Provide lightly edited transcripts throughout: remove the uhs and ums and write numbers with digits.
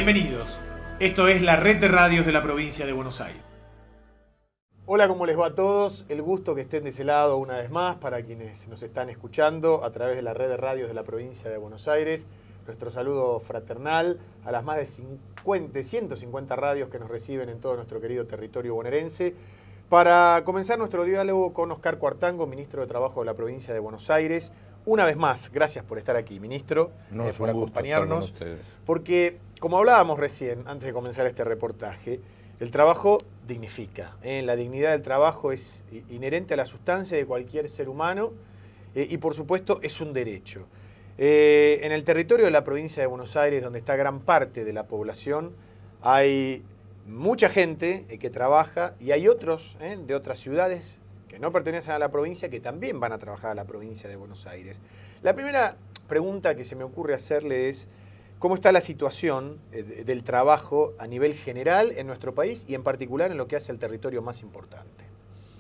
Bienvenidos. Esto es la red de radios de la provincia de Buenos Aires. Hola, ¿cómo les va a todos? El gusto que estén de ese lado una vez más para quienes nos están escuchando a través de la red de radios de la provincia de Buenos Aires. Nuestro saludo fraternal a las más de 150 radios que nos reciben en todo nuestro querido territorio bonaerense. Para comenzar nuestro diálogo con Oscar Cuartango, ministro de Trabajo de la provincia de Buenos Aires. Una vez más, gracias por estar aquí, ministro, por acompañarnos. Porque, como hablábamos recién, antes de comenzar este reportaje, el trabajo dignifica. La dignidad del trabajo es inherente a la sustancia de cualquier ser humano y, por supuesto, es un derecho. En el territorio de la provincia de Buenos Aires, donde está gran parte de la población, hay mucha gente que trabaja y hay otros de otras ciudades que no pertenecen a la provincia que también van a trabajar a la provincia de Buenos Aires. La primera pregunta que se me ocurre hacerle es ¿cómo está la situación del trabajo a nivel general en nuestro país y en particular en lo que hace el territorio más importante?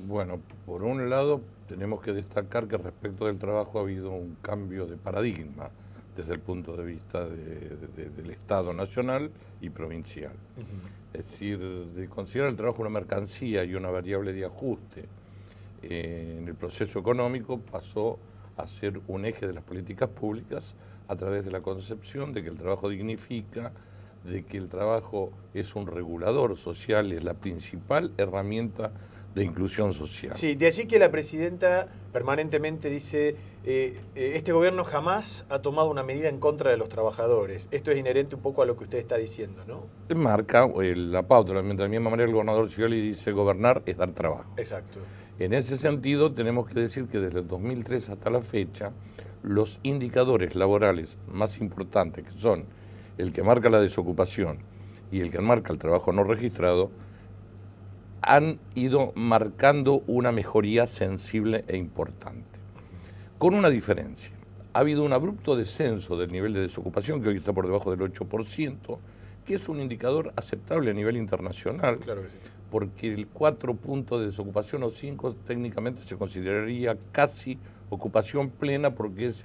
Bueno, por un lado tenemos que destacar que respecto del trabajo ha habido un cambio de paradigma desde el punto de vista del Estado nacional y provincial. Es decir, de considerar el trabajo una mercancía y una variable de ajuste en el proceso económico pasó a ser un eje de las políticas públicas a través de la concepción de que el trabajo dignifica, de que el trabajo es un regulador social, es la principal herramienta de inclusión social. Sí, de allí que la presidenta permanentemente dice este gobierno jamás ha tomado una medida en contra de los trabajadores. Esto es inherente un poco a lo que usted está diciendo, ¿no? Marca la pauta, de la misma manera el gobernador Scioli dice gobernar es dar trabajo. Exacto. En ese sentido tenemos que decir que desde el 2003 hasta la fecha los indicadores laborales más importantes, que son el que marca la desocupación y el que marca el trabajo no registrado, han ido marcando una mejoría sensible e importante. Con una diferencia. Ha habido un abrupto descenso del nivel de desocupación, que hoy está por debajo del 8%, que es un indicador aceptable a nivel internacional. Claro que sí. Porque el 4 puntos de desocupación o 5 técnicamente se consideraría casi ocupación plena porque es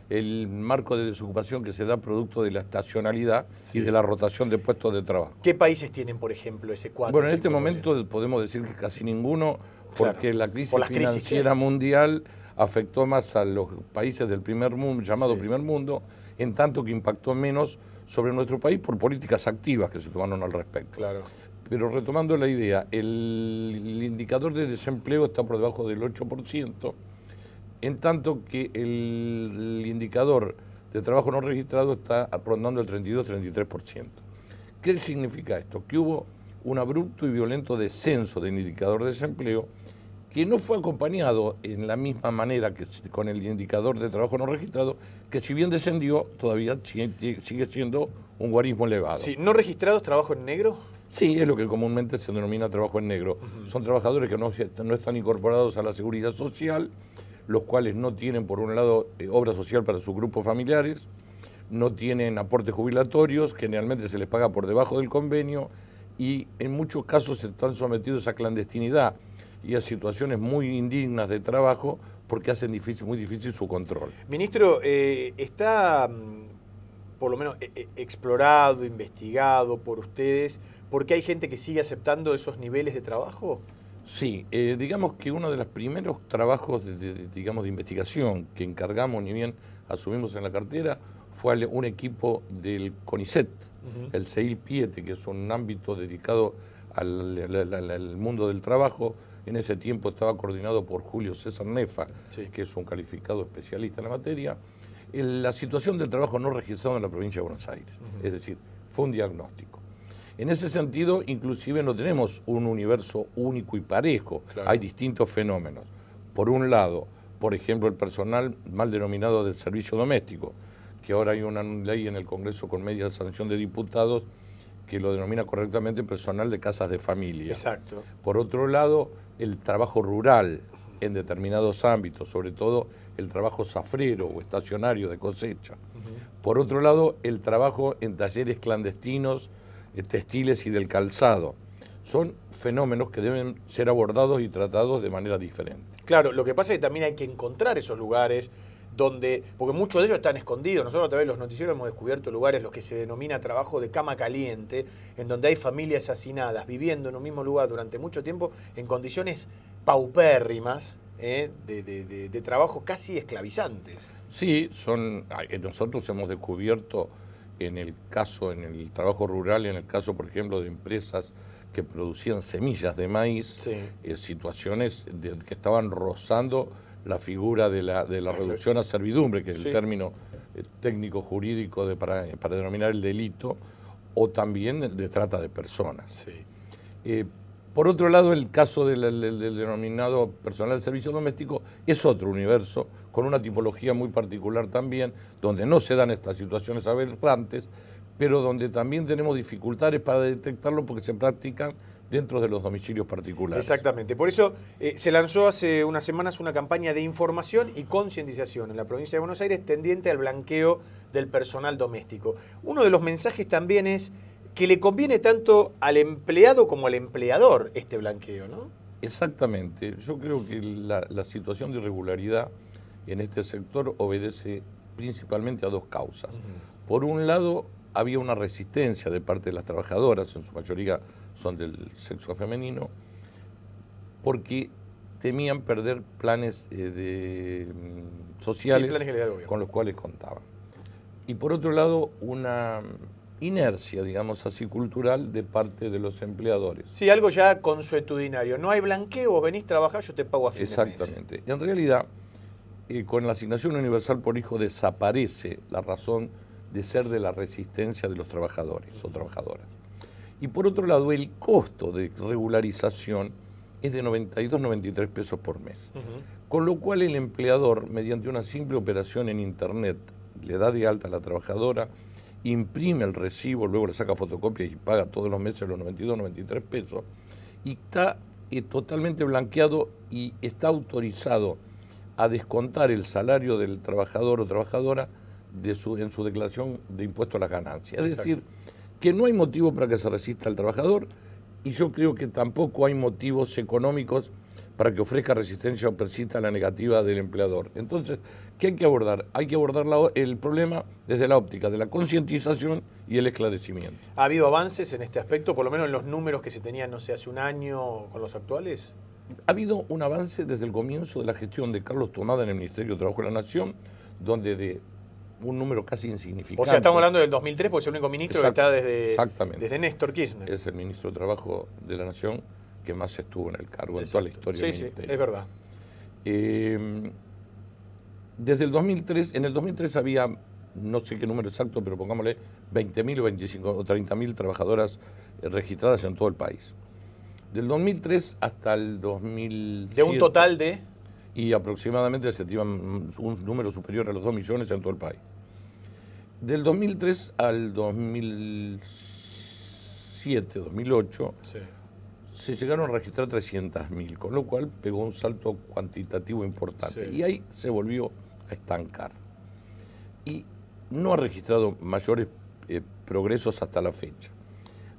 el marco de desocupación que se da producto de la estacionalidad y de la rotación de puestos de trabajo. ¿Qué países tienen, por ejemplo, ese 4? Bueno, en este momento podemos decir que casi ninguno, porque la crisis financiera mundial afectó más a los países del primer mundo, llamado primer mundo, en tanto que impactó menos sobre nuestro país por políticas activas que se tomaron al respecto. Claro. Pero retomando la idea, el indicador de desempleo está por debajo del 8%, en tanto que el indicador de trabajo no registrado está rondando el 32-33%. ¿Qué significa esto? Que hubo un abrupto y violento descenso del indicador de desempleo que no fue acompañado en la misma manera que con el indicador de trabajo no registrado, que si bien descendió, todavía sigue siendo un guarismo elevado. Sí, ¿no registrados trabajo en negro? Sí, es lo que comúnmente se denomina trabajo en negro. Son trabajadores que no están incorporados a la seguridad social, los cuales no tienen, por un lado, obra social para sus grupos familiares, no tienen aportes jubilatorios, generalmente se les paga por debajo del convenio y en muchos casos están sometidos a clandestinidad y a situaciones muy indignas de trabajo porque hacen muy difícil su control. Ministro, ¿está por lo menos explorado, investigado por ustedes, por qué hay gente que sigue aceptando esos niveles de trabajo? Sí, digamos que uno de los primeros trabajos de investigación que encargamos, ni bien asumimos en la cartera, fue un equipo del CONICET, el CEIL-Piete, que es un ámbito dedicado al mundo del trabajo. En ese tiempo estaba coordinado por Julio César Nefa, que es un calificado especialista en la materia. La situación del trabajo no registrado en la provincia de Buenos Aires, es decir, fue un diagnóstico. En ese sentido, inclusive no tenemos un universo único y parejo, hay distintos fenómenos. Por un lado, por ejemplo, el personal mal denominado del servicio doméstico, que ahora hay una ley en el Congreso con media sanción de diputados que lo denomina correctamente personal de casas de familia. Exacto. Por otro lado, el trabajo rural en determinados ámbitos, sobre todo el trabajo zafrero o estacionario de cosecha. Por otro lado, el trabajo en talleres clandestinos, textiles y del calzado. Son fenómenos que deben ser abordados y tratados de manera diferente. Claro, lo que pasa es que también hay que encontrar esos lugares porque muchos de ellos están escondidos. Nosotros a través de los noticieros hemos descubierto lugares, los que se denomina trabajo de cama caliente, en donde hay familias hacinadas viviendo en un mismo lugar durante mucho tiempo en condiciones paupérrimas, de trabajo casi esclavizantes. Sí, nosotros hemos descubierto en el trabajo rural, en el caso, por ejemplo, de empresas que producían semillas de maíz, Sí. Situaciones que estaban rozando la figura de la reducción a servidumbre, que es Sí. el término técnico jurídico para denominar el delito, o también de trata de personas. Sí. Por otro lado, el caso del denominado personal de servicio doméstico es otro universo, con una tipología muy particular también, donde no se dan estas situaciones aberrantes, pero donde también tenemos dificultades para detectarlo porque se practican dentro de los domicilios particulares. Exactamente. Por eso se lanzó hace unas semanas una campaña de información y concientización en la provincia de Buenos Aires tendiente al blanqueo del personal doméstico. Uno de los mensajes también es que le conviene tanto al empleado como al empleador este blanqueo, ¿no? Exactamente. Yo creo que la situación de irregularidad en este sector obedece principalmente a dos causas. Por un lado, había una resistencia de parte de las trabajadoras, en su mayoría son del sexo femenino, porque temían perder planes sociales, Sí, planes que le da el gobierno. con los cuales contaban. Y por otro lado, una inercia, digamos así, cultural de parte de los empleadores. Sí, algo ya consuetudinario. No hay blanqueo, vos venís a trabajar, yo te pago a fin de mes. Exactamente. En realidad, con la asignación universal por hijo desaparece la razón de ser de la resistencia de los trabajadores o trabajadoras. Y por otro lado, el costo de regularización es de 92, 93 pesos por mes. Con lo cual el empleador, mediante una simple operación en internet, le da de alta a la trabajadora, imprime el recibo, luego le saca fotocopias y paga todos los meses los 92, 93 pesos, y está totalmente blanqueado y está autorizado a descontar el salario del trabajador o trabajadora en su declaración de impuesto a las ganancias. Es decir, que no hay motivo para que se resista al trabajador, y yo creo que tampoco hay motivos económicos para que ofrezca resistencia o persista la negativa del empleador. Entonces, ¿qué hay que abordar? Hay que abordar el problema desde la óptica de la concientización y el esclarecimiento. ¿Ha habido avances en este aspecto, por lo menos en los números que se tenían, no sé, hace un año con los actuales? Ha habido un avance desde el comienzo de la gestión de Carlos Tomada en el Ministerio de Trabajo de la Nación, donde de un número casi insignificante. O sea, estamos hablando del 2003, porque es el único ministro que está desde Néstor Kirchner. Es el ministro de Trabajo de la Nación que más estuvo en el cargo en toda la historia del ministerio. Sí, es verdad. Desde el 2003, en el 2003 había, no sé qué número exacto, pero pongámosle 20.000 o 25 o 30.000 trabajadoras registradas en todo el país. Del 2003 hasta el 2007. De un total de... Y aproximadamente se estiman un número superior a los 2 millones en todo el país. Del 2003 al 2007, 2008, Sí. se llegaron a registrar 300.000, con lo cual pegó un salto cuantitativo importante. Sí. Y ahí se volvió a estancar. Y no ha registrado mayores progresos hasta la fecha.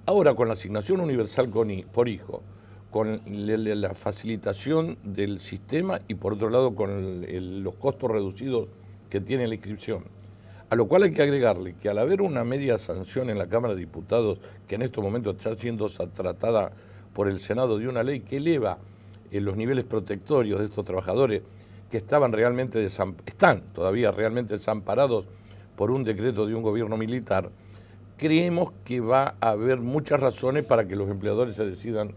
Ahora, con la asignación universal por hijo, con la facilitación del sistema y por otro lado con los costos reducidos que tiene la inscripción, a lo cual hay que agregarle que al haber una media sanción en la Cámara de Diputados, que en estos momentos está siendo tratada por el Senado de una ley que eleva los niveles protectorios de estos trabajadores que están todavía realmente desamparados por un decreto de un gobierno militar, creemos que va a haber muchas razones para que los empleadores se decidan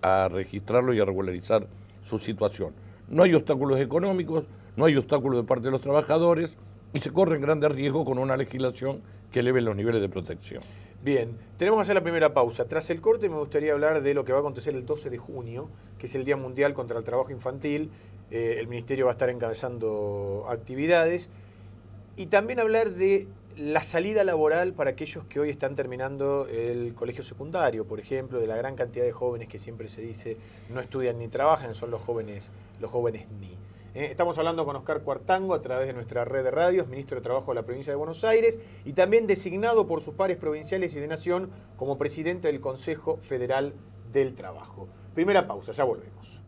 a registrarlo y a regularizar su situación. No hay obstáculos económicos, no hay obstáculos de parte de los trabajadores y se corren grandes riesgos con una legislación que eleve los niveles de protección. Bien, tenemos que hacer la primera pausa. Tras el corte me gustaría hablar de lo que va a acontecer el 12 de junio, que es el Día Mundial contra el Trabajo Infantil. El Ministerio va a estar encabezando actividades. Y también hablar de la salida laboral para aquellos que hoy están terminando el colegio secundario, por ejemplo, de la gran cantidad de jóvenes que siempre se dice no estudian ni trabajan, son los jóvenes ni. Estamos hablando con Oscar Cuartango a través de nuestra red de radios, ministro de Trabajo de la provincia de Buenos Aires y también designado por sus pares provinciales y de nación como presidente del Consejo Federal del Trabajo. Primera pausa, ya volvemos.